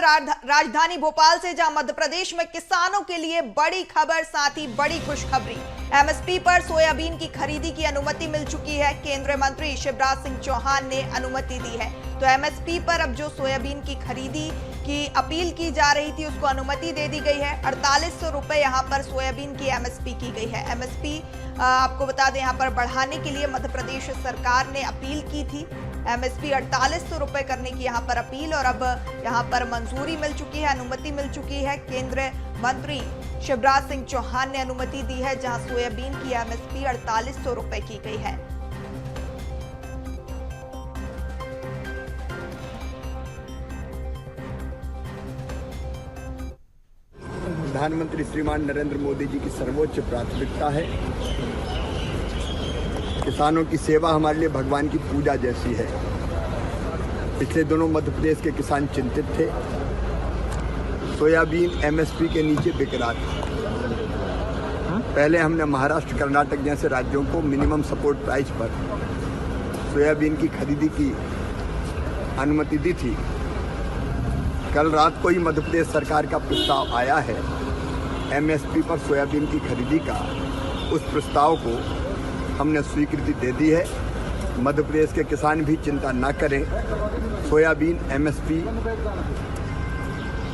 राजधानी भोपाल से, जहां मध्य प्रदेश में किसानों के लिए बड़ी खबर, साथ ही बड़ी खुशखबरी। एमएसपी पर सोयाबीन की खरीदी की अनुमति मिल चुकी है। केंद्रीय मंत्री शिवराज सिंह चौहान ने अनुमति दी है। तो एमएसपी पर अब जो सोयाबीन की खरीदी की अपील की जा रही थी, उसको अनुमति दे दी गई है। 4800 रुपए यहाँ पर सोयाबीन की एमएसपी की गई है। एमएसपी आपको बता दें, यहाँ पर बढ़ाने के लिए मध्य प्रदेश सरकार ने अपील की थी। एमएसपी 4800 रुपए करने की यहाँ पर अपील, और अब यहाँ पर मंजूरी मिल चुकी है, अनुमति मिल चुकी है। केंद्रीय मंत्री शिवराज सिंह चौहान ने अनुमति दी है, जहां सोयाबीन की एमएसपी 4800 रुपए की गई है। प्रधानमंत्री श्रीमान नरेंद्र मोदी जी की सर्वोच्च प्राथमिकता है। किसानों की सेवा हमारे लिए भगवान की पूजा जैसी है। पिछले दिनों मध्य प्रदेश के किसान चिंतित थे। सोयाबीन एमएसपी के नीचे बिक रहा था। पहले हमने महाराष्ट्र, कर्नाटक जैसे राज्यों को मिनिमम सपोर्ट प्राइस पर सोयाबीन की खरीदी की अनुमति दी थी। कल रात को ही मध्य प्रदेश सरकार का प्रस्ताव आया है एमएसपी पर सोयाबीन की खरीदी का। उस प्रस्ताव को हमने स्वीकृति दे दी है। मध्य प्रदेश के किसान भी चिंता न करें। सोयाबीन एमएसपी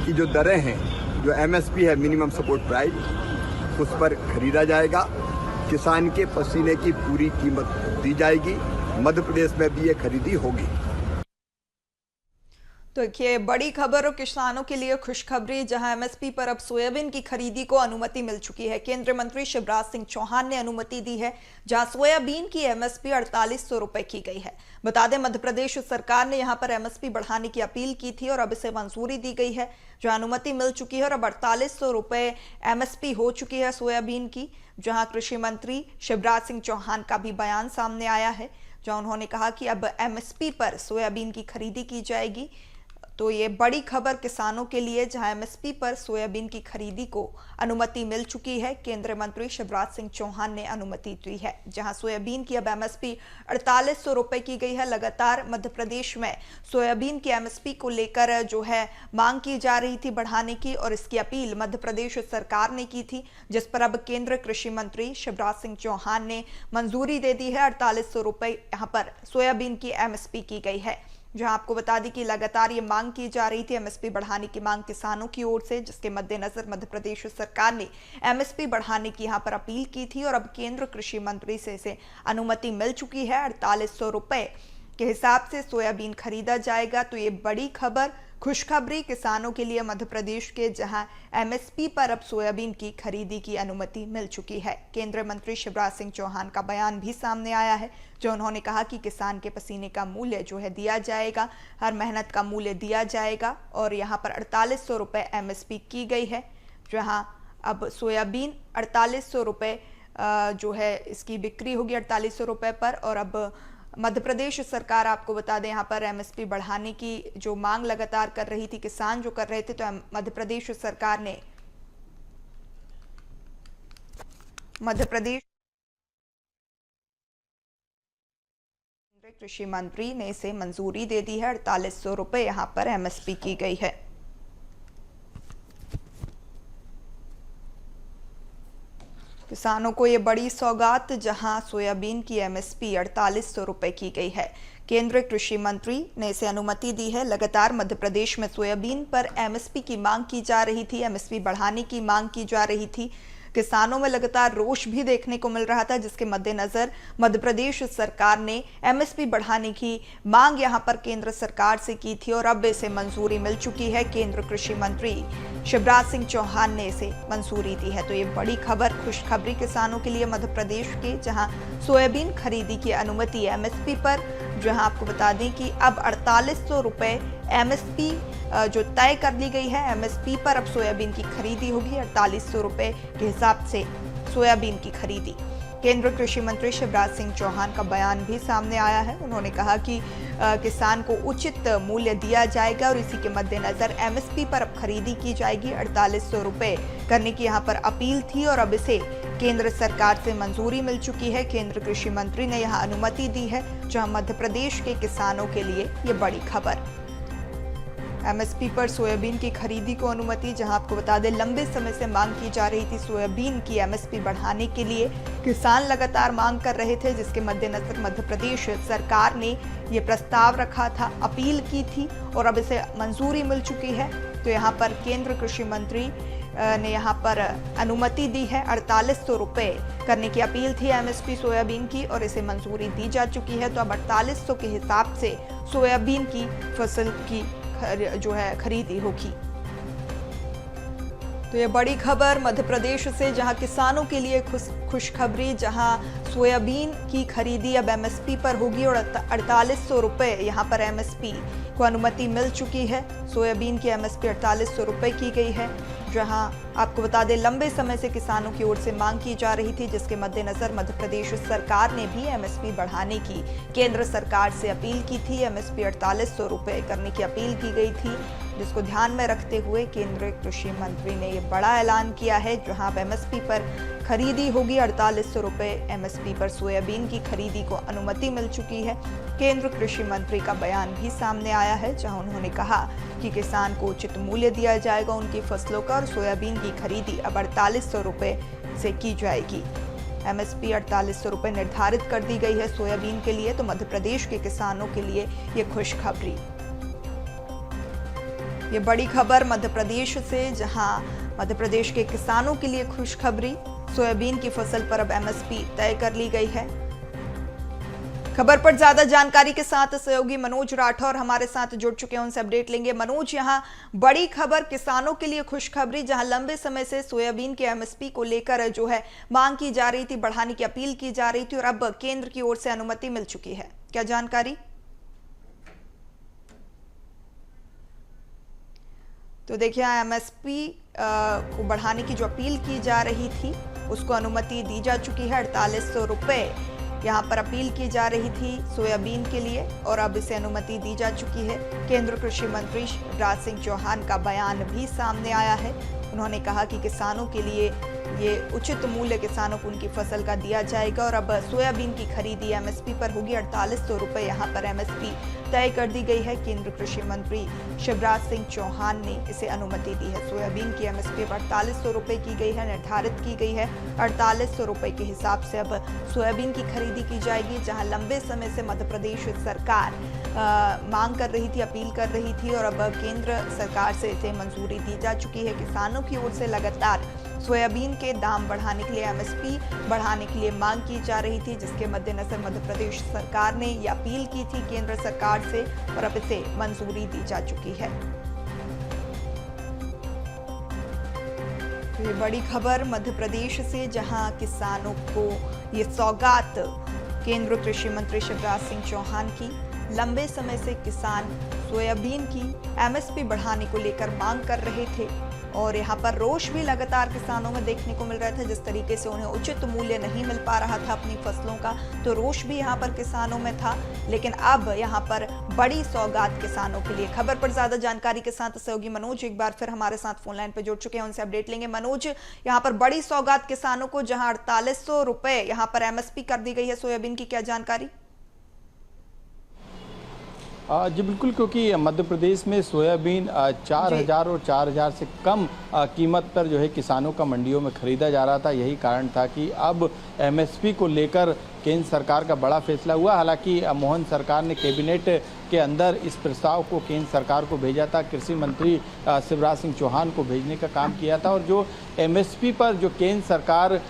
की जो दरें हैं, जो एमएसपी है मिनिमम सपोर्ट प्राइस, उस पर खरीदा जाएगा। किसान के पसीने की पूरी कीमत दी जाएगी। मध्य प्रदेश में भी ये खरीदी होगी। तो देखिए, बड़ी खबर और किसानों के लिए खुशखबरी, जहां एमएसपी पर अब सोयाबीन की खरीदी को अनुमति मिल चुकी है। केंद्रीय मंत्री शिवराज सिंह चौहान ने अनुमति दी है, जहां सोयाबीन की एमएसपी 4800 रुपए की गई है। बता दें, मध्य प्रदेश सरकार ने यहां पर एमएसपी बढ़ाने की अपील की थी और अब इसे मंजूरी दी गई है, जो अनुमति मिल चुकी है। और अब 4800 रुपए एमएसपी हो चुकी है सोयाबीन की, जहां कृषि मंत्री शिवराज सिंह चौहान का भी बयान सामने आया है, जहां उन्होंने कहा कि अब एमएसपी पर सोयाबीन की खरीदी की जाएगी। तो ये बड़ी खबर किसानों के लिए, जहां एमएसपी पर सोयाबीन की खरीदी को अनुमति मिल चुकी है। केंद्रीय मंत्री शिवराज सिंह चौहान ने अनुमति दी है, जहां सोयाबीन की अब एमएसपी 4800 रुपए की गई है। लगातार मध्य प्रदेश में सोयाबीन की एमएसपी को लेकर जो है मांग की जा रही थी बढ़ाने की, और इसकी अपील मध्य प्रदेश सरकार ने की थी, जिस पर अब केंद्रीय कृषि मंत्री शिवराज सिंह चौहान ने मंजूरी दे दी है। 4800 रुपए यहाँ पर सोयाबीन की एमएसपी की गई है, जहां आपको बता दी कि लगातार ये मांग की जा रही थी, एमएसपी बढ़ाने की मांग किसानों की ओर से, जिसके मद्देनजर मध्य प्रदेश सरकार ने एमएसपी बढ़ाने की यहां पर अपील की थी, और अब केंद्र कृषि मंत्री से इसे अनुमति मिल चुकी है। 4800 रुपए के हिसाब से सोयाबीन खरीदा जाएगा। तो ये बड़ी खबर, खुशखबरी किसानों के लिए मध्य प्रदेश के, जहां एमएसपी पर अब सोयाबीन की खरीदी की अनुमति मिल चुकी है। केंद्रीय मंत्री शिवराज सिंह चौहान का बयान भी सामने आया है, जो उन्होंने कहा कि किसान के पसीने का मूल्य जो है दिया जाएगा, हर मेहनत का मूल्य दिया जाएगा। और यहाँ पर 4800 रुपए एमएसपी की गई है, जहां अब सोयाबीन 4800 रुपए जो है इसकी बिक्री होगी 4800 रुपए पर। और अब मध्य प्रदेश सरकार, आपको बता दें, यहाँ पर एमएसपी बढ़ाने की जो मांग लगातार कर रही थी, किसान जो कर रहे थे, तो मध्य प्रदेश सरकार ने कृषि मंत्री ने इसे मंजूरी दे दी है। 4800 रुपए यहाँ पर एमएसपी की गई है। किसानों को ये बड़ी सौगात, जहां सोयाबीन की एमएसपी 4800 रुपए की गई है। केंद्रीय कृषि मंत्री ने इसे अनुमति दी है। लगातार मध्य प्रदेश में सोयाबीन पर एमएसपी की मांग की जा रही थी, एमएसपी बढ़ाने की मांग की जा रही थी। किसानों में लगातार रोष भी देखने को मिल रहा था, जिसके मद्देनजर मध्य प्रदेश सरकार ने एमएसपी बढ़ाने की मांग यहां पर केंद्र सरकार से की थी, और अब इसे मंजूरी मिल चुकी है। केंद्र कृषि मंत्री शिवराज सिंह चौहान ने इसे मंजूरी दी है। तो ये बड़ी खबर, खुशखबरी किसानों के लिए मध्य प्रदेश के, जहां सोयाबीन खरीदी की अनुमति एमएसपी पर, जहां आपको बता दें कि अब 4800 रुपए एमएसपी जो तय कर ली गई है, एमएसपी पर अब सोयाबीन की खरीदी होगी। 4800 रुपए के हिसाब से सोयाबीन की खरीदी। केंद्रीय कृषि मंत्री शिवराज सिंह चौहान का बयान भी सामने आया है। उन्होंने कहा कि किसान को उचित मूल्य दिया जाएगा, और इसी के मद्देनजर एमएसपी पर अब खरीदी की जाएगी। 4800 रुपए करने की यहाँ पर अपील थी, और अब इसे केंद्र सरकार से मंजूरी मिल चुकी है। केंद्र कृषि मंत्री ने यहाँ अनुमति दी है, जहाँ मध्य प्रदेश के किसानों के लिए ये बड़ी खबर। एमएसपी पर सोयाबीन की खरीदी को अनुमति, जहां आपको बता दें लंबे समय से मांग की जा रही थी सोयाबीन की एमएसपी बढ़ाने के लिए। किसान लगातार मांग कर रहे थे, जिसके मद्देनजर मध्य प्रदेश सरकार ने ये प्रस्ताव रखा था, अपील की थी और अब इसे मंजूरी मिल चुकी है। तो यहाँ पर केंद्र कृषि मंत्री ने यहाँ पर अनुमति दी है। 4800 रुपये करने की अपील थी एमएसपी सोयाबीन की और इसे मंजूरी दी जा चुकी है। तो अब 4800 के हिसाब से सोयाबीन की फसल की जो है खरीदी होगी। तो ये बड़ी खबर मध्य प्रदेश से, जहां किसानों के लिए खुशखबरी, जहां सोयाबीन की खरीदी अब एमएसपी पर होगी और 4800 रुपये यहाँ पर एमएसपी को अनुमति मिल चुकी है। सोयाबीन की एमएसपी 4800 रुपये की गई है, जहां आपको बता दें लंबे समय से किसानों की ओर से मांग की जा रही थी, जिसके मद्देनजर मध्य प्रदेश सरकार ने भी एमएसपी बढ़ाने की केंद्र सरकार से अपील की थी। एमएसपी 4800 रुपये करने की अपील की गई थी, जिसको ध्यान में रखते हुए केंद्रीय कृषि मंत्री ने ये बड़ा ऐलान किया है, जहां अब एमएसपी पर खरीदी होगी। 4800 रुपये एमएसपी पर सोयाबीन की खरीदी को अनुमति मिल चुकी है। केंद्र कृषि मंत्री का बयान भी सामने आया है, जहां उन्होंने कहा कि किसान को उचित मूल्य दिया जाएगा उनकी फसलों का और सोयाबीन की खरीदी अब 4800 रुपये से की जाएगी। एमएसपी 4800 रुपये निर्धारित कर दी गई है सोयाबीन के लिए। तो मध्य प्रदेश के किसानों के लिए ये खुशखबरी, ये बड़ी खबर मध्य प्रदेश से, जहां मध्य प्रदेश के किसानों के लिए खुशखबरी, सोयाबीन की फसल पर अब एमएसपी तय कर ली गई है। खबर पर ज्यादा जानकारी के साथ सहयोगी मनोज राठौर हमारे साथ जुड़ चुके हैं, उनसे अपडेट लेंगे। मनोज, यहाँ बड़ी खबर किसानों के लिए खुशखबरी, जहां लंबे समय से सोयाबीन के एमएसपी को लेकर जो है मांग की जा रही थी, बढ़ाने की अपील की जा रही थी और अब केंद्र की ओर से अनुमति मिल चुकी है, क्या जानकारी? तो देखिए, एमएसपी को बढ़ाने की जो अपील की जा रही थी उसको अनुमति दी जा चुकी है। 4800 रुपये यहाँ पर अपील की जा रही थी सोयाबीन के लिए और अब इसे अनुमति दी जा चुकी है। केंद्रीय कृषि मंत्री शिवराज सिंह चौहान का बयान भी सामने आया है। उन्होंने कहा कि किसानों के लिए ये उचित मूल्य किसानों को उनकी फसल का दिया जाएगा और अब सोयाबीन की खरीदी एमएसपी पर होगी। 4800 रुपये यहाँ पर एमएसपी तय कर दी गई है। केंद्रीय कृषि मंत्री शिवराज सिंह चौहान ने इसे अनुमति दी है। सोयाबीन की एमएसपी 4800 रुपये की गई है, निर्धारित की गई है। 4800 रुपये के हिसाब से अब सोयाबीन की खरीदी की जाएगी, जहां लंबे समय से मध्य प्रदेश सरकार मांग कर रही थी, अपील कर रही थी और अब केंद्र सरकार से इसे मंजूरी दी जा चुकी है। किसानों की ओर से लगातार सोयाबीन के दाम बढ़ाने के लिए, एमएसपी बढ़ाने के लिए मांग की जा रही थी, जिसके मद्देनजर मध्य प्रदेश सरकार ने ये अपील की थी केंद्र सरकार से और अब इसे मंजूरी दी जा चुकी है। तो ये बड़ी खबर मध्य प्रदेश से, जहां किसानों को ये सौगात केंद्रीय कृषि मंत्री शिवराज सिंह चौहान की। लंबे समय से किसान सोयाबीन की एमएसपी बढ़ाने को लेकर मांग कर रहे थे और यहाँ पर रोष भी लगातार किसानों में देखने को मिल रहा था। जिस तरीके से उन्हें उचित मूल्य नहीं मिल पा रहा था अपनी फसलों का, तो रोष भी यहाँ पर किसानों में था। लेकिन अब यहाँ पर बड़ी सौगात किसानों के लिए। खबर पर ज्यादा जानकारी के साथ सहयोगी मनोज एक बार फिर हमारे साथ फोन लाइन पर जुड़ चुके हैं, उनसे अपडेट लेंगे। मनोज, यहाँ पर बड़ी सौगात किसानों को, जहाँ 4800 रुपये यहाँ पर एमएसपी कर दी गई है सोयाबीन की, क्या जानकारी? जी बिल्कुल, क्योंकि मध्य प्रदेश में सोयाबीन 4000 और 4000 से कम कीमत पर जो है किसानों का मंडियों में खरीदा जा रहा था। यही कारण था कि अब एमएसपी को लेकर केंद्र सरकार का बड़ा फैसला हुआ। हालांकि मोहन सरकार ने कैबिनेट के अंदर इस प्रस्ताव को केंद्र सरकार को भेजा था, कृषि मंत्री शिवराज सिंह चौहान को भेजने का काम किया था और जो एमएसपी पर जो केंद्र सरकार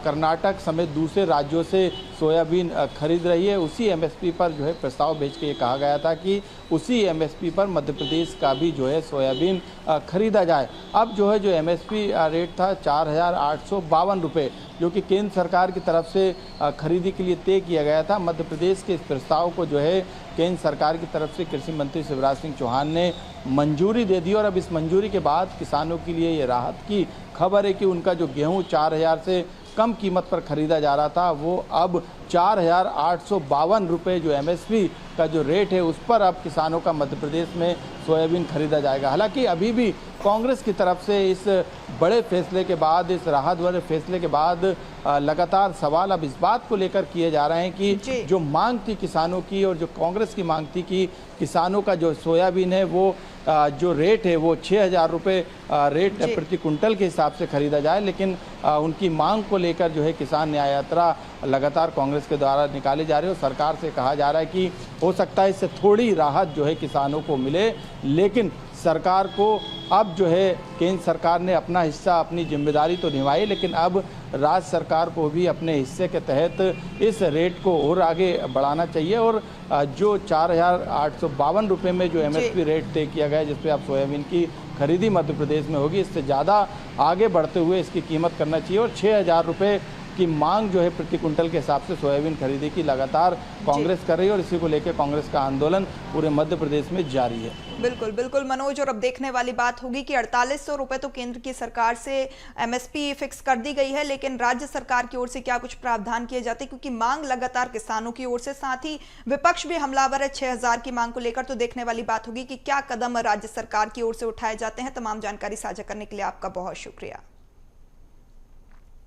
कर्नाटक समेत दूसरे राज्यों से सोयाबीन खरीद रही है, उसी एमएसपी पर जो है प्रस्ताव भेज के ये कहा गया था कि उसी एमएसपी पर मध्य प्रदेश का भी जो है सोयाबीन खरीदा जाए। अब जो है जो एमएसपी रेट था 4852 रुपये, जो कि केंद्र सरकार की तरफ से खरीदी के लिए तय किया गया था। मध्य प्रदेश के इस प्रस्ताव को जो है केंद्र सरकार की तरफ से कृषि मंत्री शिवराज सिंह चौहान ने मंजूरी दे दी और अब इस मंजूरी के बाद किसानों के लिए ये राहत की खबर है कि उनका जो गेहूं 4000 से कम कीमत पर खरीदा जा रहा था, वो अब 4852 रुपये जो एमएसपी का जो रेट है उस पर अब किसानों का मध्य प्रदेश में सोयाबीन खरीदा जाएगा। हालांकि अभी भी कांग्रेस की तरफ से इस बड़े फैसले के बाद, इस राहत वाले फैसले के बाद लगातार सवाल अब इस बात को लेकर किए जा रहे हैं कि जो मांग थी किसानों की और जो कांग्रेस की मांग थी कि किसानों का जो सोयाबीन है वो जो रेट है वो 6,000 रुपये रेट प्रति कुंटल के हिसाब से खरीदा जाए, लेकिन उनकी मांग को लेकर जो है किसान न्याय यात्रा लगातार कांग्रेस के द्वारा निकाली जा रही है और सरकार से कहा जा रहा है कि हो सकता है इससे थोड़ी राहत जो है किसानों को मिले, लेकिन सरकार को अब जो है केंद्र सरकार ने अपना हिस्सा, अपनी जिम्मेदारी तो निभाई, लेकिन अब राज्य सरकार को भी अपने हिस्से के तहत इस रेट को और आगे बढ़ाना चाहिए और जो 4,852 रुपये में जो MSP रेट तय किया गया है, जिस पे अब सोयाबीन की खरीदी मध्य प्रदेश में होगी, इससे ज़्यादा आगे बढ़ते हुए इसकी कीमत करना चाहिए और 6,000 रुपये की मांग जो है प्रति कुंटल के हिसाब से सोयाबीन खरीदी की लगातार कांग्रेस कर रही है और इसी को लेकर कांग्रेस का आंदोलन पूरे मध्य प्रदेश में जारी है। बिल्कुल बिल्कुल मनोज, और अब देखने वाली बात होगी कि 4,800 रुपए तो केंद्र की सरकार से MSP फिक्स कर दी गई है, लेकिन राज्य सरकार की ओर से क्या कुछ प्रावधान किए जाते हैं, क्योंकि मांग लगातार किसानों की ओर से, साथ ही विपक्ष भी हमलावर है 6,000 की मांग को लेकर। तो देखने वाली बात होगी कि क्या कदम राज्य सरकार की ओर से उठाए जाते हैं। तमाम जानकारी साझा करने के लिए आपका बहुत शुक्रिया।